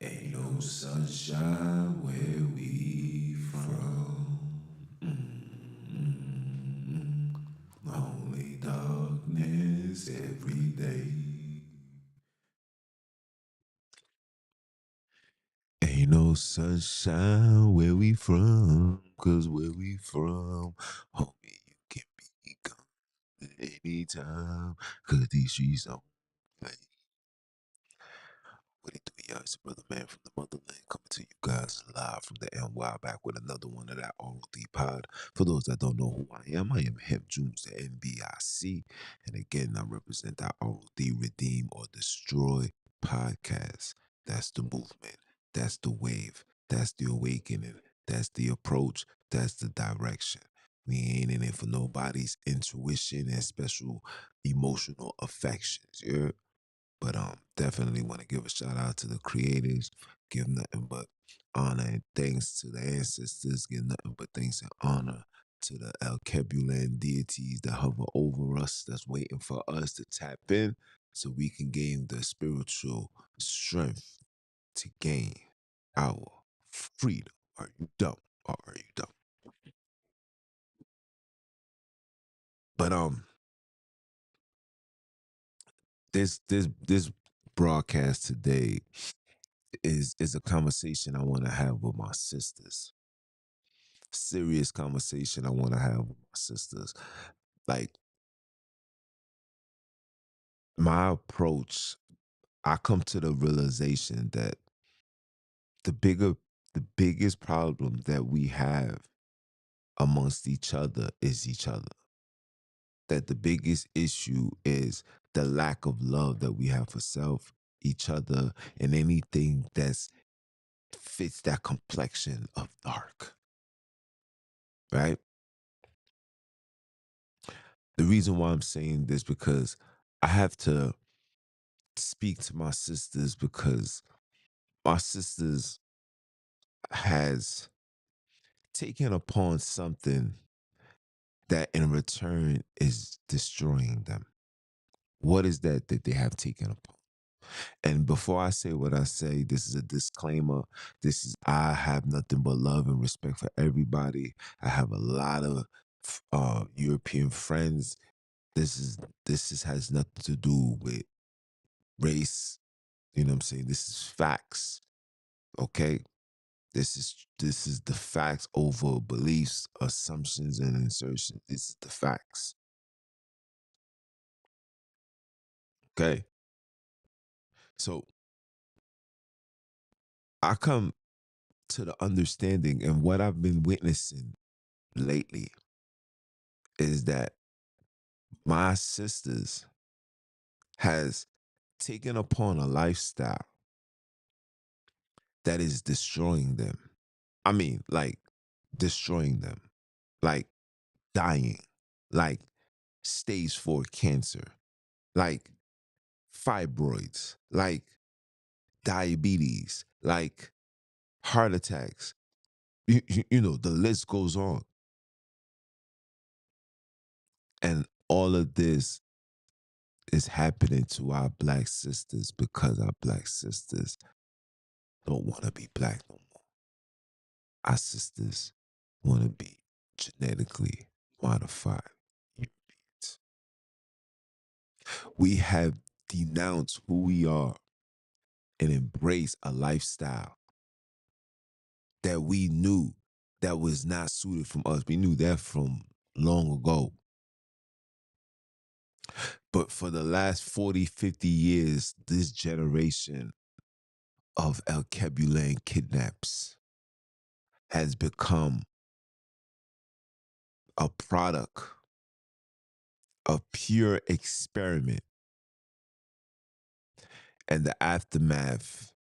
Ain't no sunshine where we from. Only darkness every day. Ain't no sunshine where we from, 'cause where we from, homie, you can be gone anytime, 'cause these streets don't play. What it do, y'all? It's your brother man from the motherland coming to you guys live from the NY back with another one of that ROD pod. For those that don't know who I am Hemp Junes, the NBIC. And again, I represent that ROD Redeem or Destroy podcast. That's the movement. That's the wave. That's the awakening. That's the approach. That's the direction. We ain't in it for nobody's intuition and special emotional affections. Yeah. But definitely want to give a shout out to the creators. Give nothing but honor and thanks to the ancestors. Give nothing but thanks and honor to the El Kebulan deities that hover over us, that's waiting for us to tap in so we can gain the spiritual strength to gain our freedom. Are you dumb? Or are you dumb? But this broadcast today is a conversation I want to have with my sisters. Serious conversation I want to have with my sisters. Like my approach, I come to the realization that the bigger the biggest problem that we have amongst each other is each other. That the biggest issue is the lack of love that we have for self, each other, and anything that's fits that complexion of dark, right? The reason why I'm saying this because I have to speak to my sisters because my sisters has taken upon something that in return is destroying them. What is that they have taken upon? And before I say what I say, this is a disclaimer. This is I have nothing but love and respect for everybody. I have a lot of European friends. This has nothing to do with race. You know what I'm saying? This is facts. Okay. This is the facts over beliefs, assumptions, and insertions. This is the facts. Okay. So I come to the understanding and what I've been witnessing lately is that my sisters has taken upon a lifestyle that is destroying them. I mean, like destroying them, like dying, like stage 4 cancer, like fibroids, like diabetes, like heart attacks. You know, the list goes on. And all of this is happening to our black sisters because our black sisters don't want to be black no more. Our sisters want to be genetically modified Europeans. We have denounced who we are and embraced a lifestyle that we knew that was not suited from us. We knew that from long ago. But for the last 40, 50 years, this generation of El Kebulan kidnaps has become a product of pure experiment. And the aftermath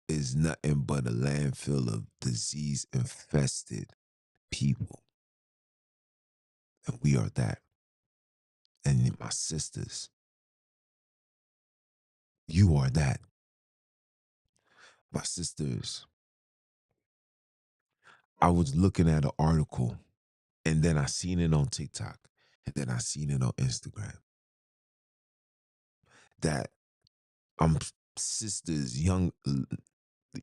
is nothing but a landfill of disease infested people. And we are that. And my sisters, you are that. My sisters, I was looking at an article and then I seen it on TikTok and then I seen it on Instagram that sisters, young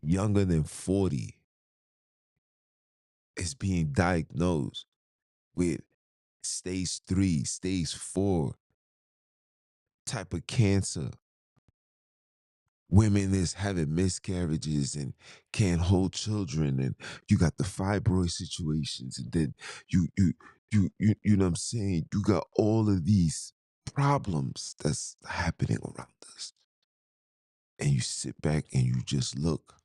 younger than 40 is being diagnosed with stage 3, stage 4 type of cancer. Women is having miscarriages and can't hold children, and you got the fibroid situations, and then you know what I'm saying? You got all of these problems that's happening around us. And you sit back and you just look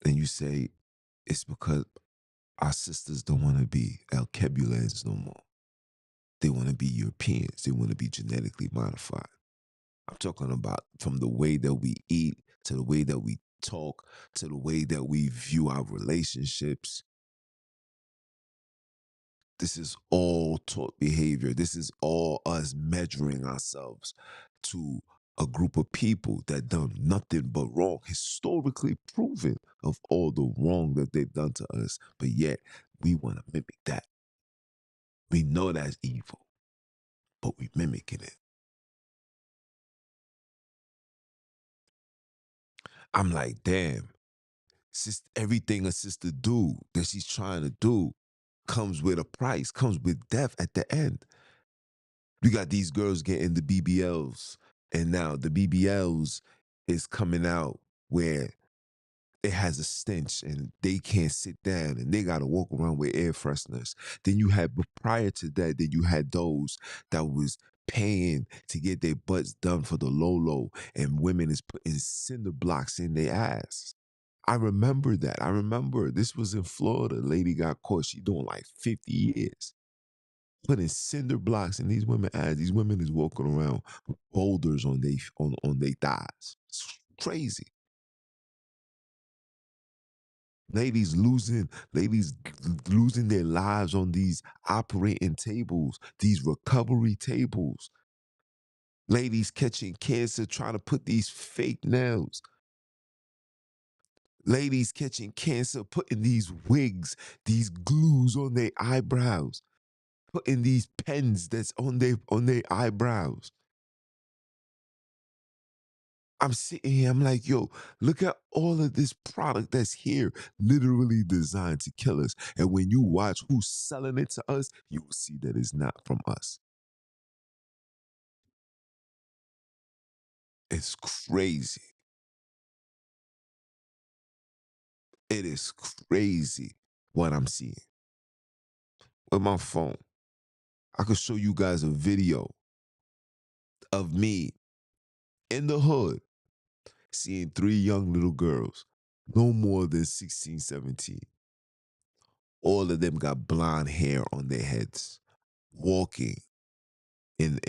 and you say, it's because our sisters don't want to be Alkebulans no more. They want to be Europeans. They want to be genetically modified. I'm talking about from the way that we eat to the way that we talk to the way that we view our relationships. This is all taught behavior. This is all us measuring ourselves to a group of people that done nothing but wrong, historically proven of all the wrong that they've done to us. But yet we want to mimic that. We know that's evil, but we mimicking it. I'm like, damn, everything a sister do that she's trying to do comes with a price, comes with death at the end. You got these girls getting the BBLs, and now the BBLs is coming out where it has a stench and they can't sit down and they got to walk around with air fresheners. Then you had, but prior to that, then you had those that was paying to get their butts done for the Lolo, and women is putting cinder blocks in their ass. I remember that. I remember this was in Florida. Lady got caught. She doing like 50 years. Putting cinder blocks in these women ass. These women is walking around with boulders on their thighs. It's crazy. Ladies losing their lives on these operating tables, these recovery tables. Ladies catching cancer trying to put these fake nails. Ladies catching cancer putting these wigs, these glues on their eyebrows, putting these pens that's on their eyebrows. I'm sitting here, I'm like, yo, look at all of this product that's here, literally designed to kill us. And when you watch who's selling it to us, you will see that it's not from us. It's crazy. It is crazy what I'm seeing with my phone. I could show you guys a video of me in the hood seeing three young little girls, no more than 16, 17. All of them got blonde hair on their heads, walking in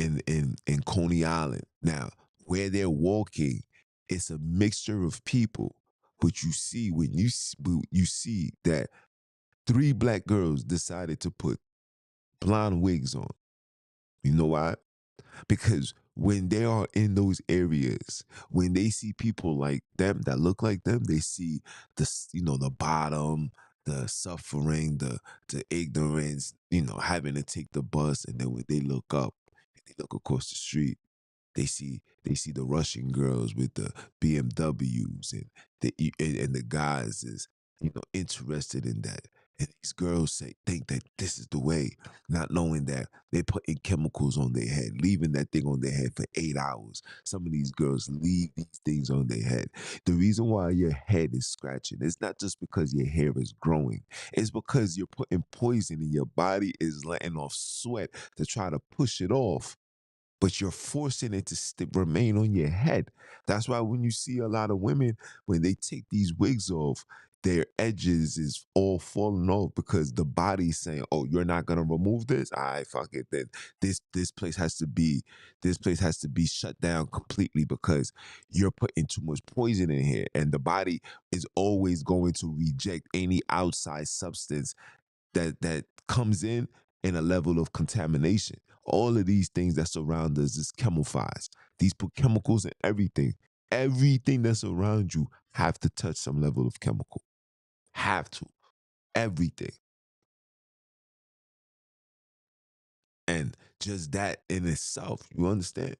Coney Island. Now, where they're walking, it's a mixture of people. But you see, when you see that three black girls decided to put blonde wigs on. You know why? Because when they are in those areas, when they see people like them that look like them, they see the bottom, the suffering, the ignorance, having to take the bus, and then when they look up and they look across the street, they see the Russian girls with the BMWs, and the guys is interested in that. And these girls think that this is the way, not knowing that they're putting chemicals on their head, leaving that thing on their head for 8 hours. Some of these girls leave these things on their head. The reason why your head is scratching is not just because your hair is growing. It's because you're putting poison and your body is letting off sweat to try to push it off, but you're forcing it to remain on your head. That's why when you see a lot of women, when they take these wigs off, their edges is all falling off because the body's saying, "Oh, you're not gonna remove this? All right, fuck it. Then this place has to be shut down completely because you're putting too much poison in here, and the body is always going to reject any outside substance that comes in a level of contamination. All of these things that surround us is chemicals. These put chemicals in everything. Everything that's around you have to touch some level of chemical. Have to. Everything. And just that in itself, you understand?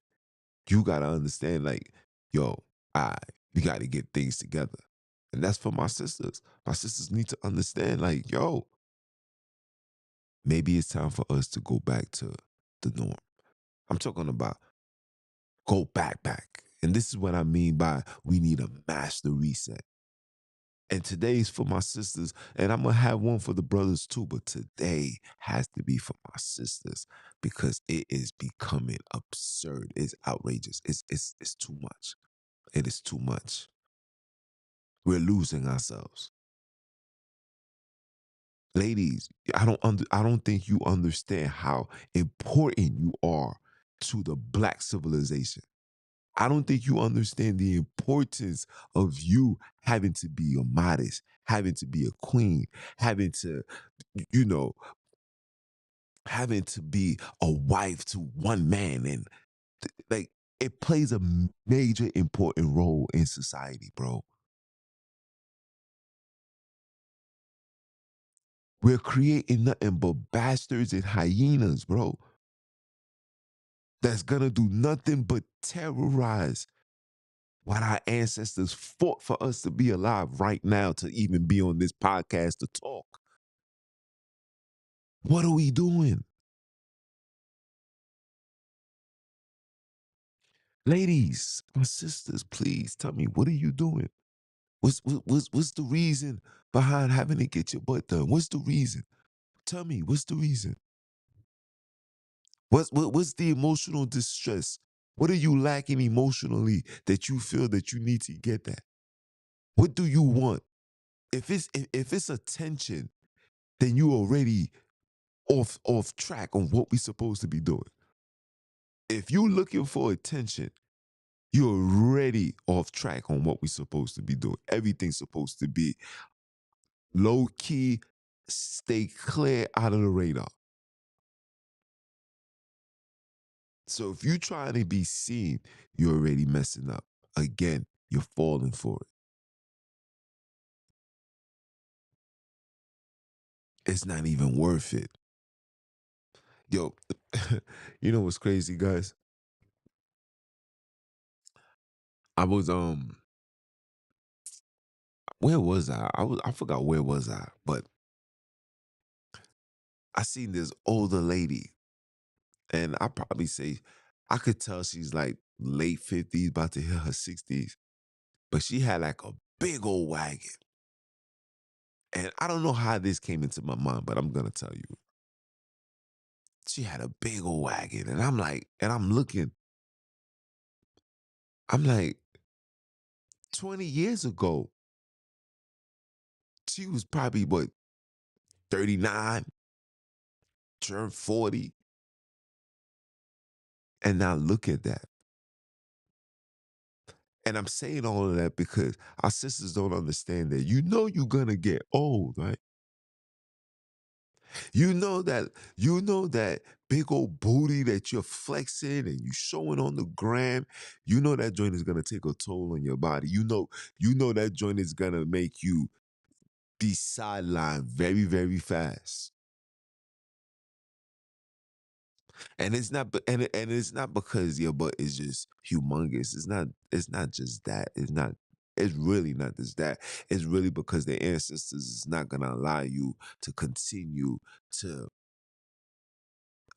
You gotta understand, like, yo, I we gotta get things together. And that's for my sisters. My sisters need to understand, like, yo, maybe it's time for us to go back to the norm. I'm talking about go back. And this is what I mean by we need a master reset. And today's for my sisters, and I'm gonna have one for the brothers too, but today has to be for my sisters because it is becoming absurd. It's outrageous. It's too much. It is too much. We're losing ourselves. Ladies, I don't think you understand how important you are to the black civilization. I don't think you understand the importance of you having to be a modest, having to be a queen, having to, you know, having to be a wife to one man. And like, it plays a major important role in society, bro. We're creating nothing but bastards and hyenas, bro. That's gonna do nothing but terrorize what our ancestors fought for us to be alive right now, to even be on this podcast to talk. What are we doing? Ladies, my sisters, please tell me, what are you doing? What's the reason behind having to get your butt done? What's the reason? Tell me, what's the reason? What's the emotional distress? What are you lacking emotionally that you feel that you need to get that? What do you want? If it's attention, then you already off track on what we supposed to be doing. If you looking for attention, you're already off track on what we supposed to be doing. Everything's supposed to be low key, stay clear out of the radar. So if you trying to be seen, you're already messing up. Again, you're falling for it. It's not even worth it. Yo, you know what's crazy, guys? I was where was I? I forgot where was I, but I seen this older lady, and I probably say I could tell she's like late 50s, about to hit her 60s, but she had like a big old wagon. And I don't know how this came into my mind, but I'm gonna tell you. She had a big old wagon, and I'm like, and I'm looking, I'm like, 20 years ago, she was probably what, 39, turned 40, and now look at that. And I'm saying all of that because our sisters don't understand that. You know you're gonna get old, right? You know that big old booty that you're flexing and you showing on the gram. You know that joint is gonna take a toll on your body. You know that joint is gonna make you be sidelined very, very fast. And it's not, and it's not because your butt is just humongous. It's not just that. It's really not just that. It's really because the ancestors is not gonna allow you to continue to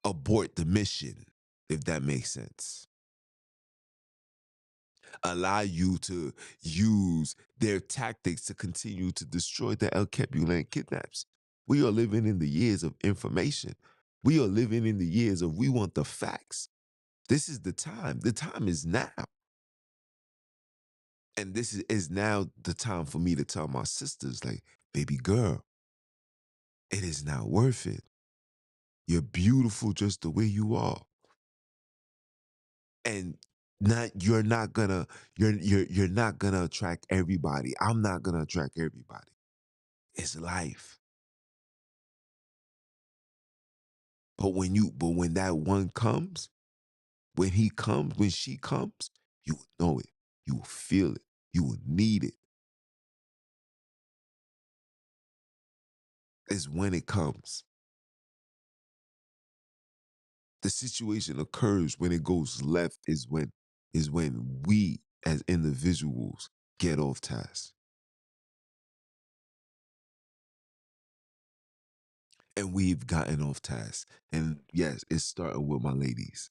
abort the mission, if that makes sense. Allow you to use their tactics to continue to destroy the El Kebulan kidnaps. We are living in the years of information. We are living in the years of we want the facts. This is the time. The time is now. And is now the time for me to tell my sisters, like, baby girl, it is not worth it. You're beautiful just the way you are. And not you're not gonna you're not gonna attract everybody. I'm not gonna attract everybody. It's life. But when that one comes, when he comes, when she comes, you will know it. You will feel it. You will need it. It's when it comes. The situation occurs when it goes left is when we as individuals get off task. And we've gotten off task. And yes, it's starting with my ladies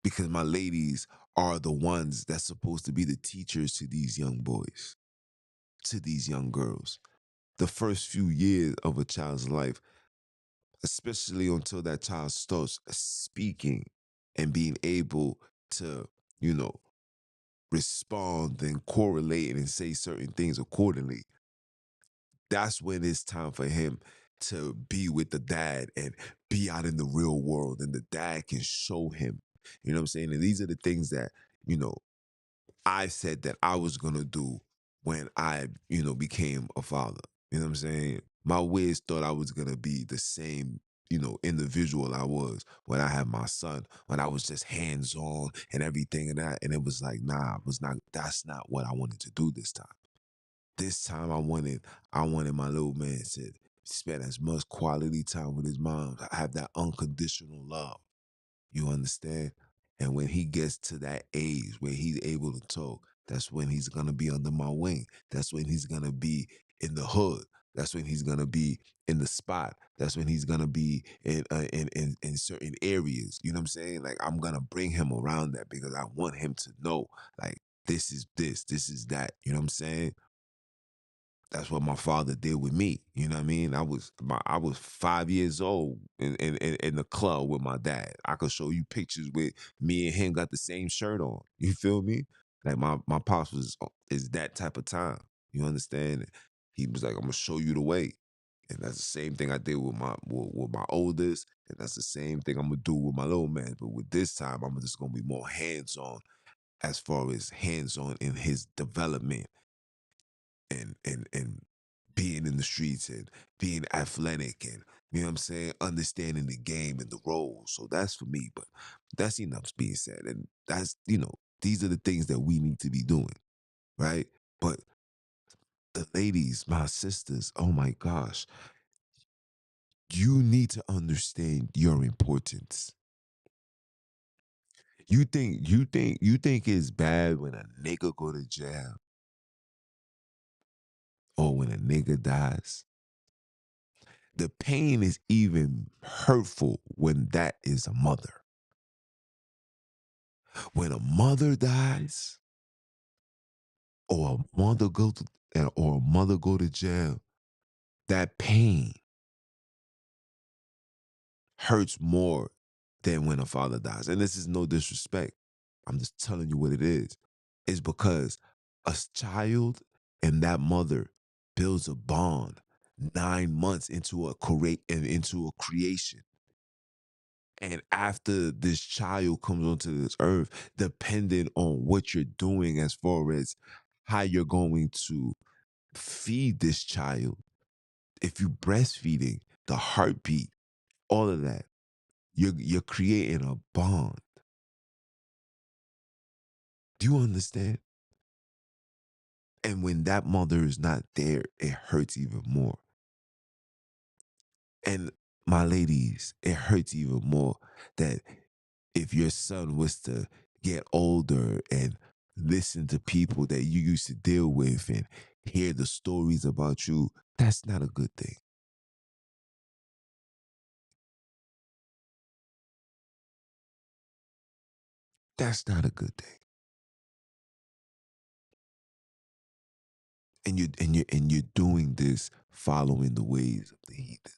because my ladies are the ones that's supposed to be the teachers to these young boys, to these young girls. The first few years of a child's life, especially until that child starts speaking and being able to, you know, respond and correlate and say certain things accordingly, that's when it's time for him to be with the dad and be out in the real world. And the dad can show him, you know what I'm saying? And these are the things that, you know, I said that I was gonna do when I, became a father. You know what I'm saying? My wiz thought I was gonna be the same, individual I was when I had my son, when I was just hands on and everything and that. And it was like, nah, it was not, that's not what I wanted to do this time. This time I wanted my little man to spend as much quality time with his mom. Have that unconditional love. You understand? And when he gets to that age where he's able to talk, that's when he's gonna be under my wing. That's when he's gonna be in the hood. That's when he's gonna be in the spot. That's when he's gonna be in certain areas. You know what I'm saying? Like I'm gonna bring him around that because I want him to know, like this is that. You know what I'm saying? That's what my father did with me. You know what I mean? I was 5 years old in the club with my dad. I could show you pictures with me and him got the same shirt on. You feel me? Like my pops is that type of time. You understand? He was like, I'm gonna show you the way. And that's the same thing I did with my oldest, and that's the same thing I'm gonna do with my little man. But with this time, I'm just gonna be more hands on as far as hands on in his development and being in the streets and being athletic and you know what I'm saying, understanding the game and the roles. So that's for me, but that's enough being said. And that's these are the things that we need to be doing, right? But the ladies, my sisters, oh my gosh, you need to understand your importance. You think it's bad when a nigga go to jail or when a nigga dies? The pain is even hurtful when that is a mother. When a mother dies, or a mother go to jail, that pain hurts more than when a father dies. And this is no disrespect. I'm just telling you what it is. It's because child and that mother builds a bond 9 months into a creation. And after this child comes onto this earth, depending on what you're doing as far as how you're going to feed this child, if you breastfeeding, the heartbeat, all of that, you're creating a bond. Do you understand? And when that mother is not there, it hurts even more. And my ladies, it hurts even more that if your son was to get older and listen to people that you used to deal with and hear the stories about you, that's not a good thing. That's not a good thing. And you're doing this following the ways of the heathen.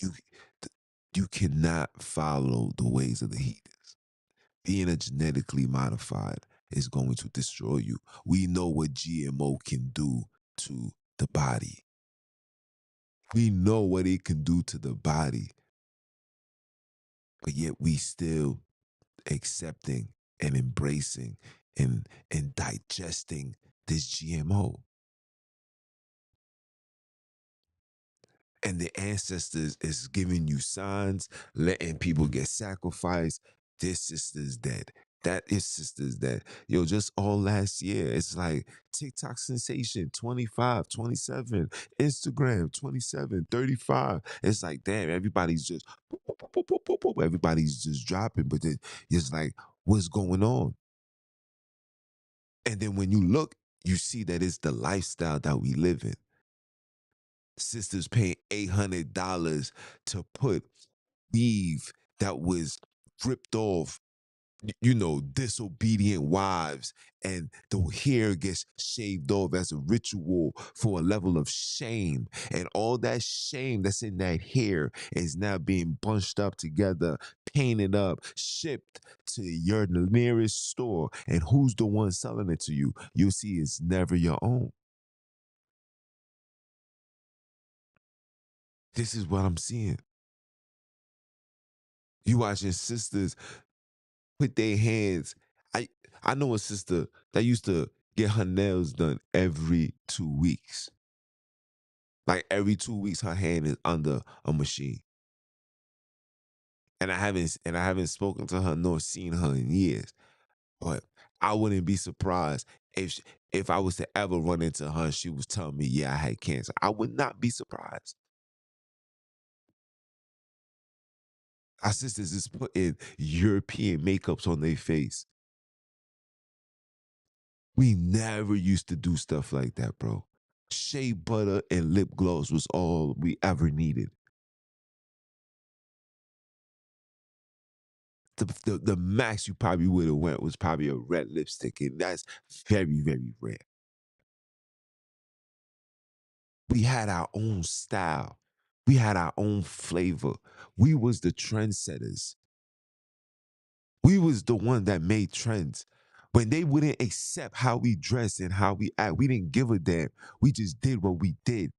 You you cannot follow the ways of the heathens. Being a genetically modified is going to destroy you. We know what GMO can do to the body. We know what it can do to the body, but yet we still accepting and embracing and digesting this GMO. And the ancestors is giving you signs, letting people get sacrificed. This sister's dead. That is sisters dead. Yo, just all last year, it's like TikTok sensation 25, 27, Instagram 27, 35. It's like, damn, everybody's just, boop, boop, boop, boop, boop, boop, boop. Everybody's just dropping. But then it's like, what's going on? And then when you look, You see that it's the lifestyle that we live in. Sisters paying $800 to put weave that was ripped off, disobedient wives, and the hair gets shaved off as a ritual for a level of shame. And all that shame that's in that hair is now being bunched up together, painted up, shipped to your nearest store. And who's the one selling it to you? You'll see it's never your own. This is what I'm seeing. You watching sisters put their hands. I I know a sister that used to get her nails done every 2 weeks. Like every 2 weeks, her hand is under a machine. And I haven't spoken to her nor seen her in years. But I wouldn't be surprised if if I was to ever run into her and she was telling me, yeah, I had cancer. I would not be surprised. Our sisters is putting European makeups on their face. We never used to do stuff like that, bro. Shea butter and lip gloss was all we ever needed. The max you probably would have went was probably a red lipstick, and that's very, very rare. We had our own style. We had our own flavor. We was the trendsetters. We was the one that made trends. When they wouldn't accept how we dressed and how we act, we didn't give a damn. We just did what we did.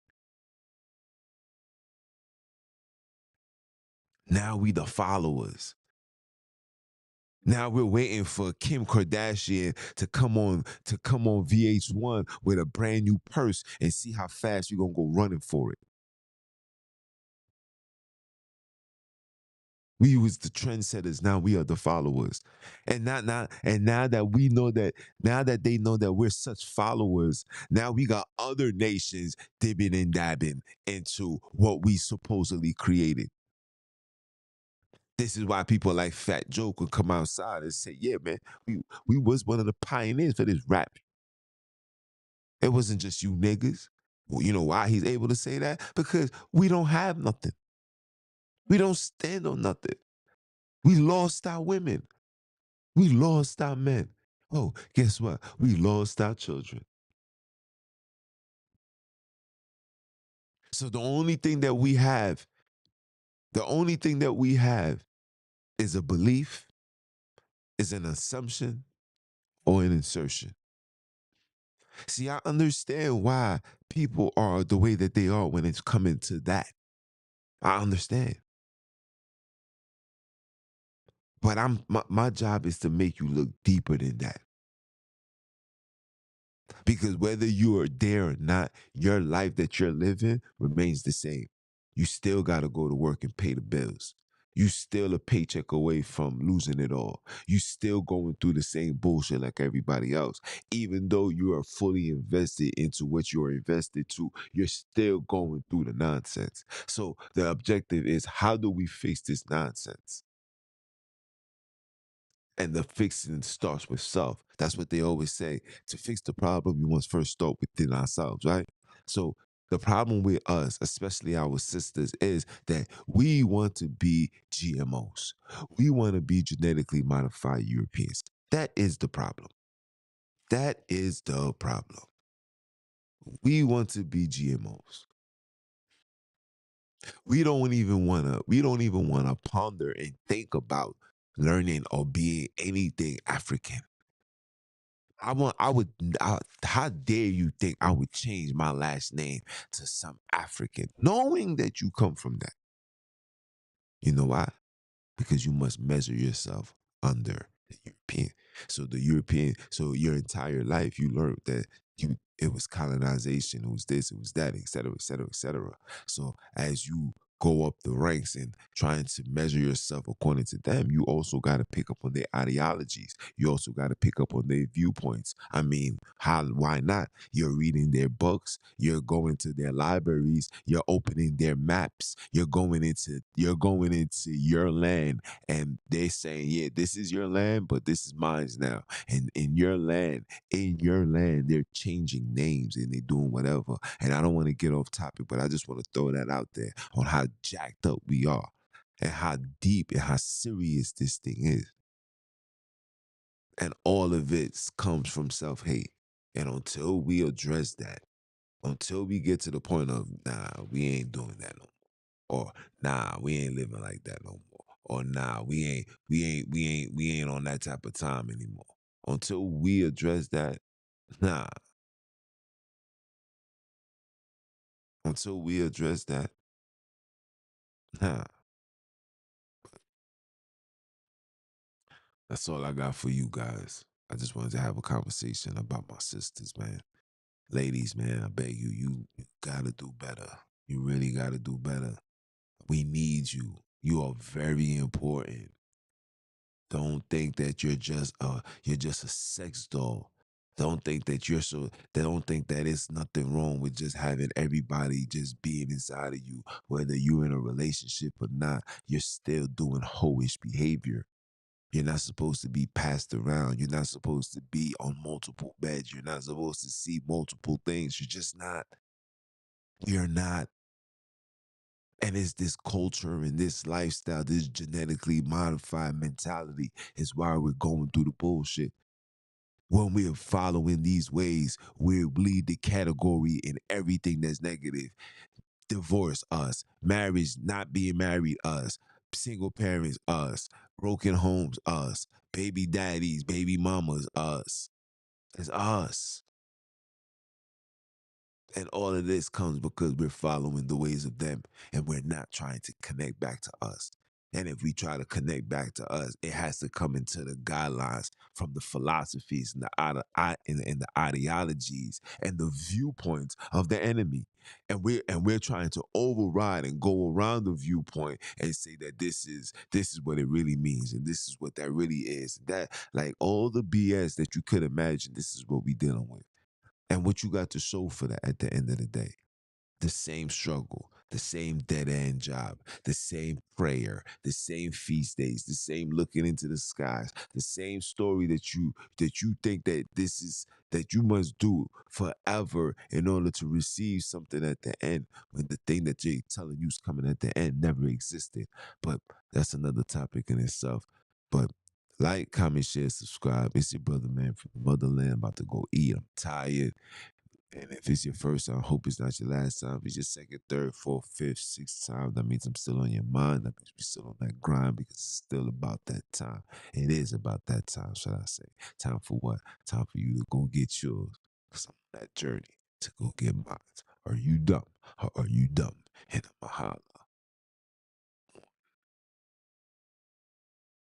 Now we the followers. Now we're waiting for Kim Kardashian to come on VH1 with a brand new purse and see how fast you're gonna go running for it. We was the trendsetters. Now we are the followers. And now that we know that, now that they know that we're such followers, now we got other nations dibbing and dabbing into what we supposedly created. This is why people like Fat Joe could come outside and say, yeah, man, we was one of the pioneers for this rap. It wasn't just you niggas. Well, you know why he's able to say that? Because we don't have nothing. We don't stand on nothing. We lost our women. We lost our men. Oh, guess what? We lost our children. So the only thing that we have is a belief, is an assumption, or an insertion. See, I understand why people are the way that they are when it's coming to that. I understand. But my job is to make you look deeper than that. Because whether you are there or not, your life that you're living remains the same. You still got to go to work and pay the bills. You still a paycheck away from losing it all. You still going through the same bullshit like everybody else. Even though you are fully invested into what you are invested to, you're still going through the nonsense. So the objective is, how do we fix this nonsense? And the fixing starts with self. That's what they always say. To fix the problem, we must first start within ourselves, right? So the problem with us, especially our sisters, is that we want to be GMOs. We want to be genetically modified Europeans. That is the problem. That is the problem. We want to be GMOs. We don't even want to ponder and think about learning or being anything African. How dare you think I would change my last name to some African, knowing that you come from that? You know why? Because you must measure yourself under the European. So your entire life you learned that it was colonization, it was this, it was that, et cetera, et cetera, et cetera. So as you go up the ranks and trying to measure yourself according to them, you also got to pick up on their ideologies. You also got to pick up on their viewpoints. I mean, how why not? You're reading their books, you're going to their libraries, you're opening their maps, you're going into your land, and they're saying, yeah, this is your land, but this is mine now. And in your land, they're changing names and they're doing whatever. And I don't want to get off topic, but I just want to throw that out there on how jacked up we are and how deep and how serious this thing is. And all of it comes from self hate. And until we address that, until we get to the point of, nah, we ain't doing that no more, or nah, we ain't living like that no more, or nah, we ain't on that type of time anymore. Until we address that, nah, until we address that, nah. That's all I got for you guys. I just wanted to have a conversation about my sisters, man. Ladies, man, I beg you, you gotta do better. You really gotta do better. We need you. You are very important. Don't think that you're just a sex doll. Don't think that you're so they don't think that it's nothing wrong with just having everybody just being inside of you, whether you're in a relationship or not, you're still doing hoish behavior. You're not supposed to be passed around. You're not supposed to be on multiple beds. You're not supposed to see multiple things. You're just not. You're not. And it's this culture and this lifestyle, this genetically modified mentality is why we're going through the bullshit. When we're following these ways, we lead the category in everything that's negative. Divorce, us. Marriage, not being married, us. Single parents, us. Broken homes, us. Baby daddies, baby mamas, us. It's us. And all of this comes because we're following the ways of them and we're not trying to connect back to us. And if we try to connect back to us, it has to come into the guidelines from the philosophies and the ideologies and the viewpoints of the enemy. And we're trying to override and go around the viewpoint and say that this is what it really means and this is what that really is. That like all the BS that you could imagine, this is what we dealing with. And what you got to show for that at the end of the day. The same struggle, the same dead end job, the same prayer, the same feast days, the same looking into the skies, the same story that you think that this is that you must do forever in order to receive something at the end when the thing that they're telling you is coming at the end never existed. But that's another topic in itself. But like, comment, share, subscribe. It's your brother, man, from the motherland. About to go eat. I'm tired. And if it's your first time, I hope it's not your last time. If it's your second, third, fourth, fifth, sixth time, that means I'm still on your mind. That means we're still on that grind because it's still about that time. It is about that time, should I say. Time for what? Time for you to go get yours. Because I'm on that journey to go get mine. Are you dumb? Or are you dumb? And I'm a holla.